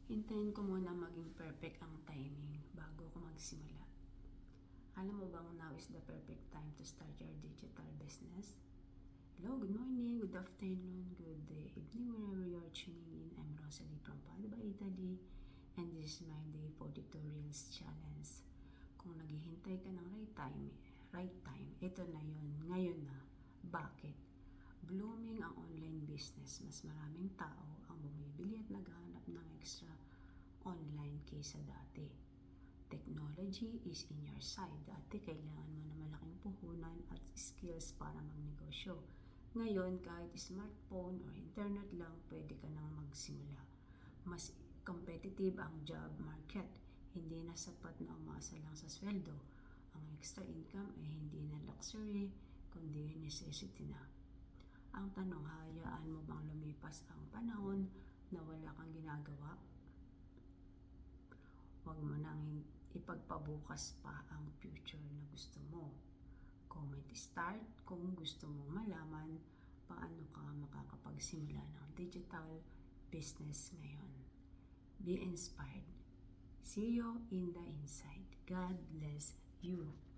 Hintayin ko muna maging perfect ang timing bago ako magsimula. Alam mo bang now is the perfect time to start your digital business? Hello, good morning, good afternoon, good evening, wherever you're tuning in. I'm Rosalie from Padua, Italy, and this is my day 42 Reels Challenge. Kung naghihintay ka ng right time, ito na yun, ngayon na. Bakit? Blooming ang online business. Mas maraming tao ang bumibili at naghahanap ng extra online kaysa dati. Technology is in your side. Dati kailangan mo na malaking puhunan at skills para magnegosyo. Ngayon, kahit smartphone or internet lang, pwede ka nang magsimula. Mas competitive ang job market. Hindi na sapat na umasa lang sa sweldo. Ang extra income ay hindi na luxury, kundi necessity na. Ang tanong, hayaan mo bang lumipas ang panahon na wala kang ginagawa? Huwag mo nang ipagpabukas pa ang future na gusto mo. Comment start kung gusto mong malaman paano ka makakapagsimula ng digital business ngayon. Be inspired. See you in the inside. God bless you.